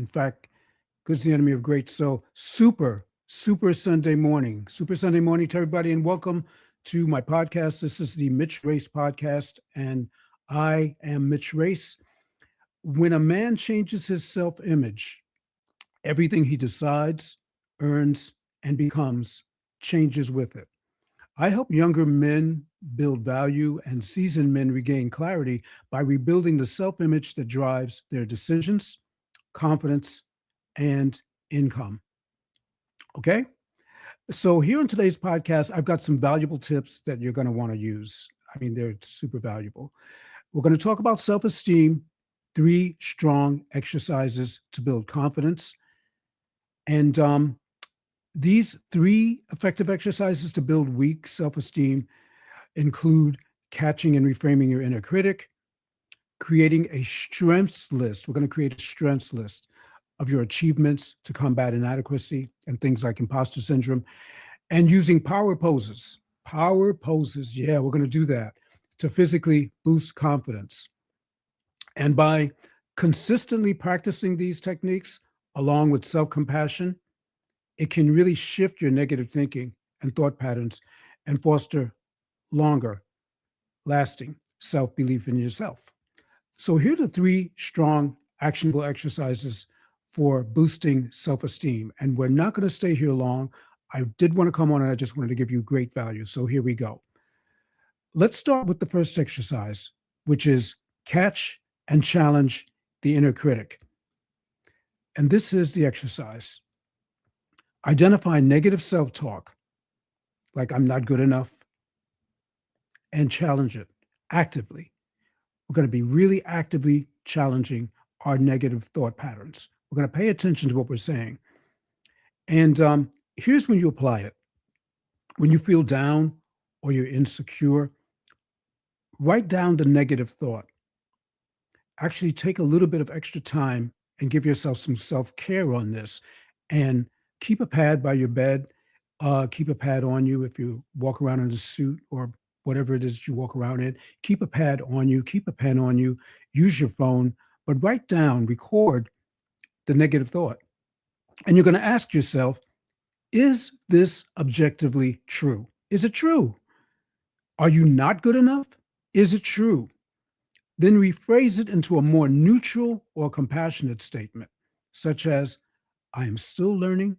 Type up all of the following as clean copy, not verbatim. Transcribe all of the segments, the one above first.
In fact, good's the enemy of great. So, super Sunday morning. Super Sunday morning to everybody, and welcome to my podcast. This is the Mitch Race podcast, and I am Mitch Race. When a man changes his self image, everything he decides, earns, and becomes changes with it. I help younger men build value and seasoned men regain clarity by rebuilding the self image that drives their decisions, confidence, and income. Okay. So, here on today's podcast, I've got some valuable tips that you're going to want to use. I mean, they're super valuable. We're going to talk about self esteem, three strong exercises to build confidence. And these three effective exercises to build weak self esteem include catching and reframing your inner critic, creating a strengths list. We're going to create a strengths list of your achievements to combat inadequacy and things like imposter syndrome, and using power poses. Power poses, yeah, we're going to do that to physically boost confidence. And by consistently practicing these techniques along with self compassion, it can really shift your negative thinking and thought patterns and foster longer lasting self belief in yourself. So, here are the three strong, actionable exercises for boosting self esteem. And we're not going to stay here long. I did want to come on and I just wanted to give you great value. So, here we go. Let's start with the first exercise, which is catch and challenge the inner critic. And this is the exercise. Identify negative self talk, like I'm not good enough, and challenge it actively. We're going to be really actively challenging our negative thought patterns. We're going to pay attention to what we're saying. And here's when you apply it. When you feel down or you're insecure, write down the negative thought. Actually, take a little bit of extra time and give yourself some self care on this. And keep a pad by your bed. Keep a pad on you if you walk around in a suit or whatever it is that you walk around in. Keep a pad on you. Keep a pen on you. Use your phone, but write down, record the negative thought. And you're going to ask yourself, is this objectively true? Is it true? Are you not good enough? Is it true? Then rephrase it into a more neutral or compassionate statement, such as, I am still learning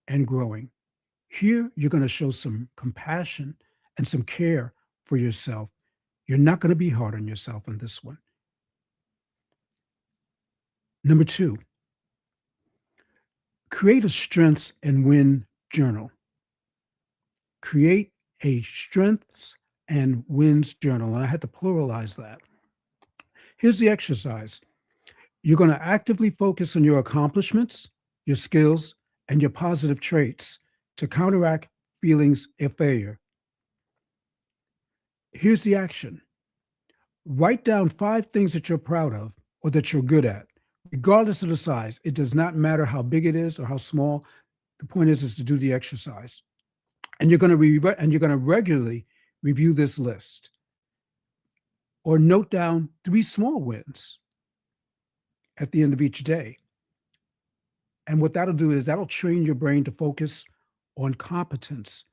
and growing. Here, you're going to show some compassion and some care for yourself. You're not going to be hard on yourself in this one. Number two, create a strengths and win journal. Create a strengths and wins journal. And I had to pluralize that. Here's the exercise. You're going to actively focus on your accomplishments, your skills, and your positive traits to counteract feelings of failure. Here's the action. Write down five things that you're proud of or that you're good at, regardless of the size. It does not matter how big it is or how small. The point is to do the exercise. And you're going to regularly review this list or note down three small wins at the end of each day. And what that'll do is that'll train your brain to focus on competence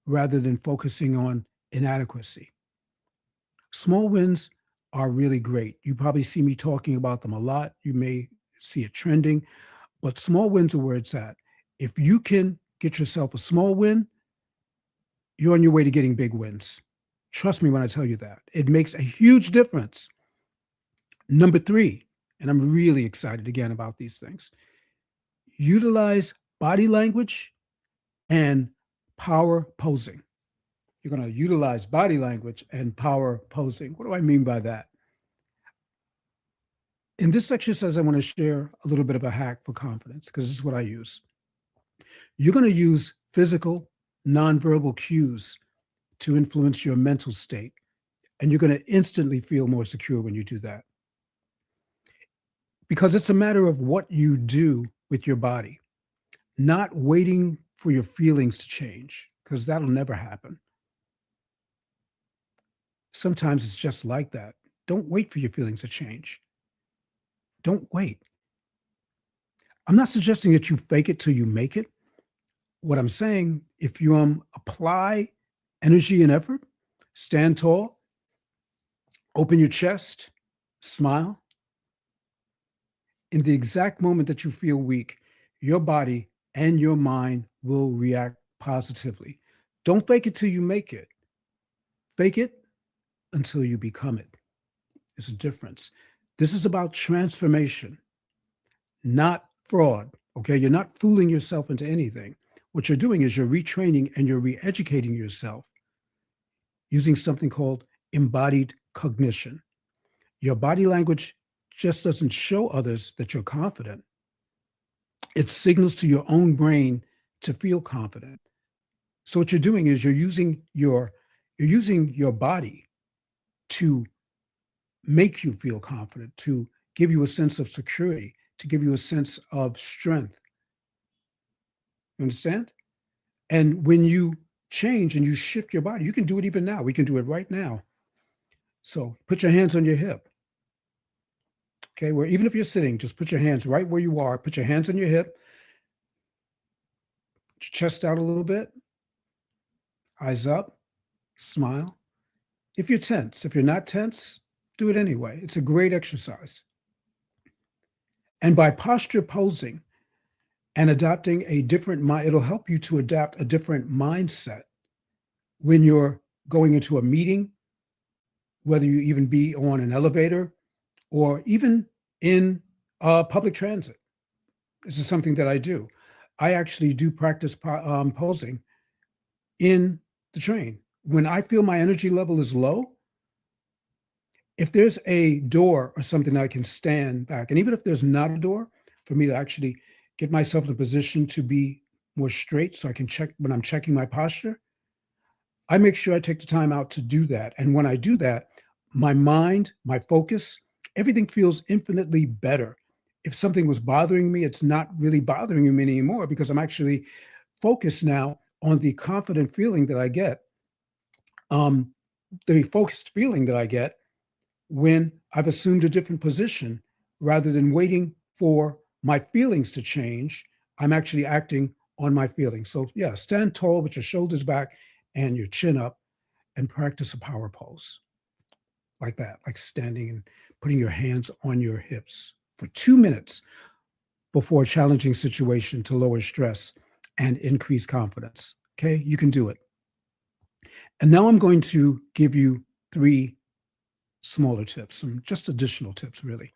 rather than focusing on inadequacy. Small wins are really great. You probably see me talking about them a lot. You may see it trending, but small wins are where it's at. If you can get yourself a small win, you're on your way to getting big wins. Trust me when I tell you that. It makes a huge difference. Number three, and I'm really excited again about these things, utilize body language and power posing. You're going to utilize body language and power posing. What do I mean by that? In this exercise, I want to share a little bit of a hack for confidence because this is what I use. You're going to use physical, nonverbal cues to influence your mental state, and you're going to instantly feel more secure when you do that because it's a matter of what you do with your body, not waiting for your feelings to change because that'll never happen. Sometimes it's just like that. Don't wait for your feelings to change. Don't wait. I'm not suggesting that you fake it till you make it. What I'm saying, if you apply energy and effort, stand tall, open your chest, smile, in the exact moment that you feel weak, your body and your mind will react positively. Don't fake it till you make it. Fake it until you become it. There's a difference. This is about transformation, not fraud. Okay. You're not fooling yourself into anything. What you're doing is you're retraining and you're re educating yourself using something called embodied cognition. Your body language just doesn't show others that you're confident, it signals to your own brain to feel confident. So what you're doing is you're using your body to make you feel confident, to give you a sense of security, to give you a sense of strength. You understand? And when you change and you shift your body, you can do it even now. We can do it right now. So put your hands on your hip. Okay, where even if you're sitting, just put your hands right where you are. Put your hands on your hip, put your chest out a little bit, eyes up, smile. If you're tense, if you're not tense, do it anyway. It's a great exercise. And by posture posing and adopting a different mind, it'll help you to adapt a different mindset when you're going into a meeting, whether you even be on an elevator or even in public transit. This is something that I do. I actually do practice posing in the train. When I feel my energy level is low, if there's a door or something I can stand back, and even if there's not a door, for me to actually get myself in a position to be more straight so I can check when I'm checking my posture, I make sure I take the time out to do that. And when I do that, my mind, my focus, everything feels infinitely better. If something was bothering me, it's not really bothering me anymore because I'm actually focused now on the confident feeling that I get, um, the focused feeling that I get when I've assumed a different position rather than waiting for my feelings to change. I'm actually acting on my feelings. So, yeah, stand tall with your shoulders back and your chin up and practice a power pose like that, like standing and putting your hands on your hips for 2 minutes before a challenging situation to lower stress and increase confidence. Okay, you can do it. And now I'm going to give you 3 smaller tips, some just additional tips, really.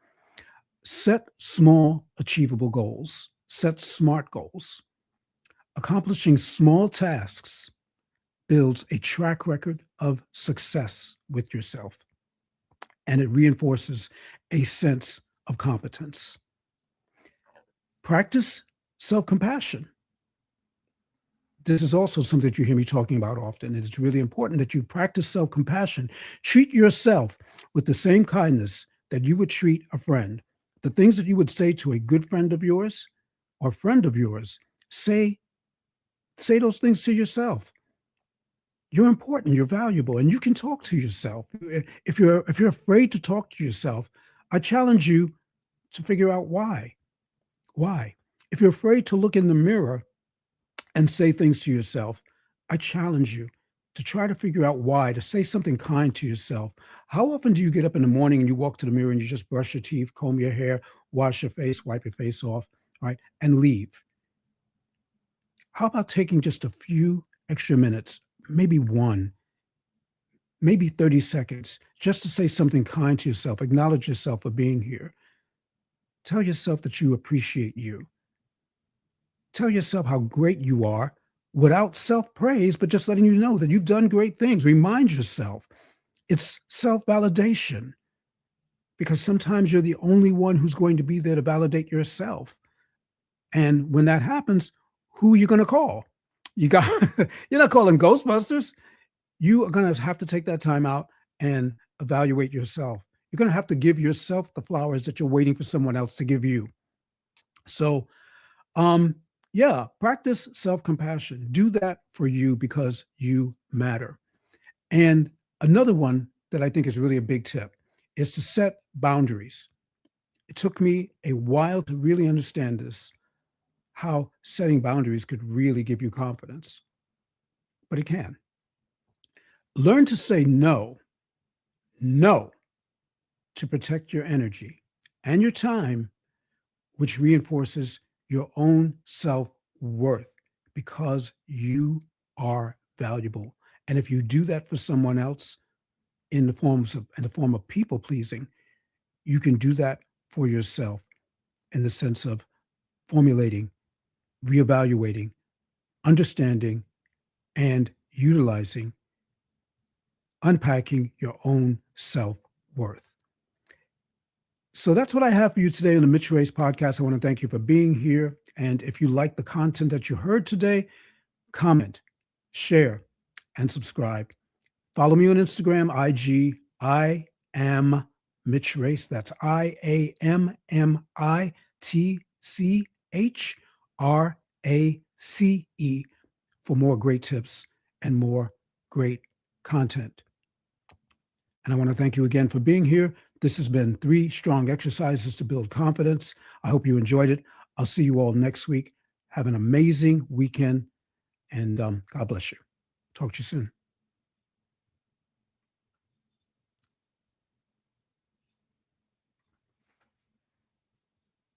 Set small, achievable goals. Set SMART goals. Accomplishing small tasks builds a track record of success with yourself, and it reinforces a sense of competence. Practice self compassion. This is also something that you hear me talking about often, and it's really important that you practice self compassion. Treat yourself with the same kindness that you would treat a friend. The things that you would say to a good friend of yours or friend of yours, say those things to yourself. You're important, you're valuable, and you can talk to yourself. If you're afraid to talk to yourself, I challenge you to figure out why. Why? If you're afraid to look in the mirror and say things to yourself, I challenge you to try to figure out why, to say something kind to yourself. How often do you get up in the morning and you walk to the mirror and you just brush your teeth, comb your hair, wash your face, wipe your face off, right, and leave? How about taking just a few extra minutes, maybe one, maybe 30 seconds, just to say something kind to yourself, acknowledge yourself for being here. Tell yourself that you appreciate you. Tell yourself how great you are without self praise, but just letting you know that you've done great things. Remind yourself it's self validation because sometimes you're the only one who's going to be there to validate yourself. And when that happens, who are you going to call? You got you're not calling Ghostbusters. You are going to have to take that time out and evaluate yourself. You're going to have to give yourself the flowers that you're waiting for someone else to give you. So, yeah, practice self-compassion. Do that for you because you matter. And another one that I think is really a big tip is to set boundaries. It took me a while to really understand this, how setting boundaries could really give you confidence, but it can. Learn to say no to protect your energy and your time, which reinforces your own self-worth because you are valuable. And if you do that for someone else in the form of people pleasing, you can do that for yourself in the sense of formulating, reevaluating, understanding, and utilizing, unpacking your own self-worth. So that's what I have for you today on the Mitch Race podcast. I want to thank you for being here. And if you like the content that you heard today, comment, share, and subscribe. Follow me on Instagram, IG. I am Mitch Race. That's IAMMITCHRACE for more great tips and more great content. And I want to thank you again for being here. This has been 3 strong exercises to build confidence. I hope you enjoyed it. I'll see you all next week. Have an amazing weekend, and God bless you. Talk to you soon.